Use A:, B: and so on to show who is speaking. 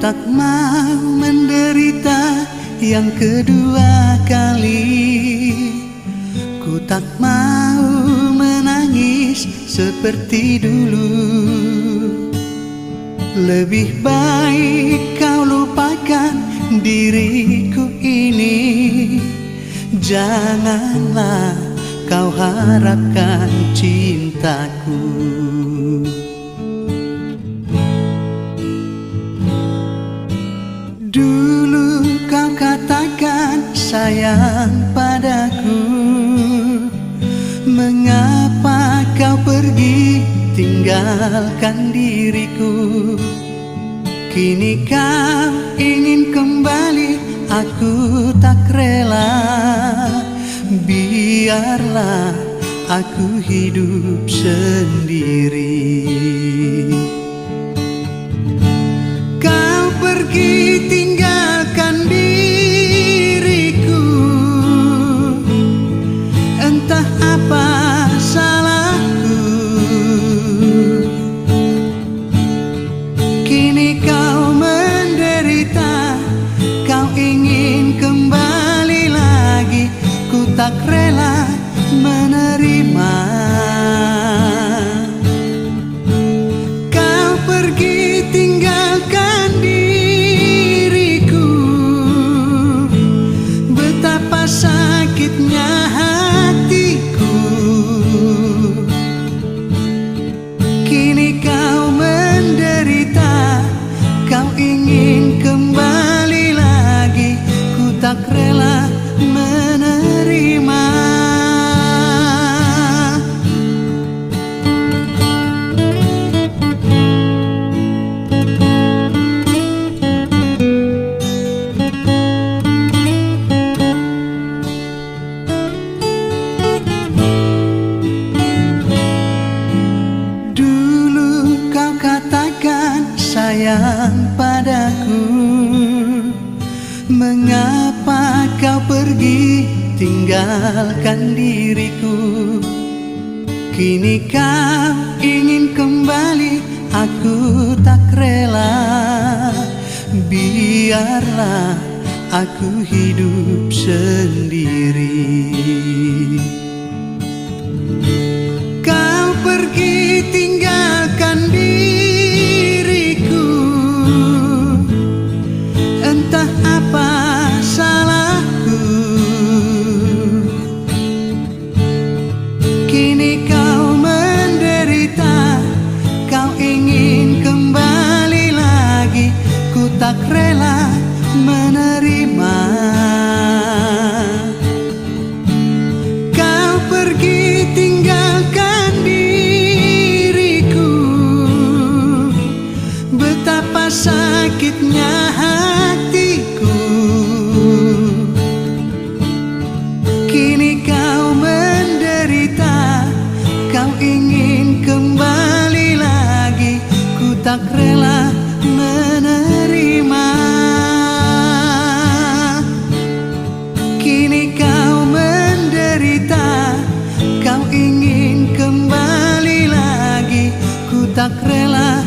A: tak mau menderita yang kedua kali. Ku tak mau menangis seperti dulu. Lebih baik kau lupakan diriku ini. Janganlah kau harapkan cintaku. Dulu kau katakan sayang padaku. Mengapa kau pergi tinggalkan diriku? Kini kau ingin kembali, aku tak rela. Biarlah aku hidup sendiri. Kau pergi tinggalkan diriku. Entah apa salahku. Kini kau menderita, kau ingin kembali lagi. Ku tak rela menerima. Kau pergi tinggalkan diriku. Betapa sakitnya hatiku. Kini kau menderita, kau ingin kembali lagi. Ku tak rela menerima. Dulu kau katakan sayang padaku. Mengapa kau pergi tinggalkan diriku? Kini kau ingin kembali, aku tak rela. Biarlah aku hidup sendiri. Kau pergi tinggalkan diriku. Entah apa salahku. Kini kau menderita, kau ingin kembali lagi. Ku tak rela menerima. Kau pergi tinggalkan diriku. Betapa sakitnya hatiku. Kini kau menderita, kau ingin kembali lagi. Ku tak rela menerima. Kini kau menderita, kau ingin kembali lagi. Ku tak rela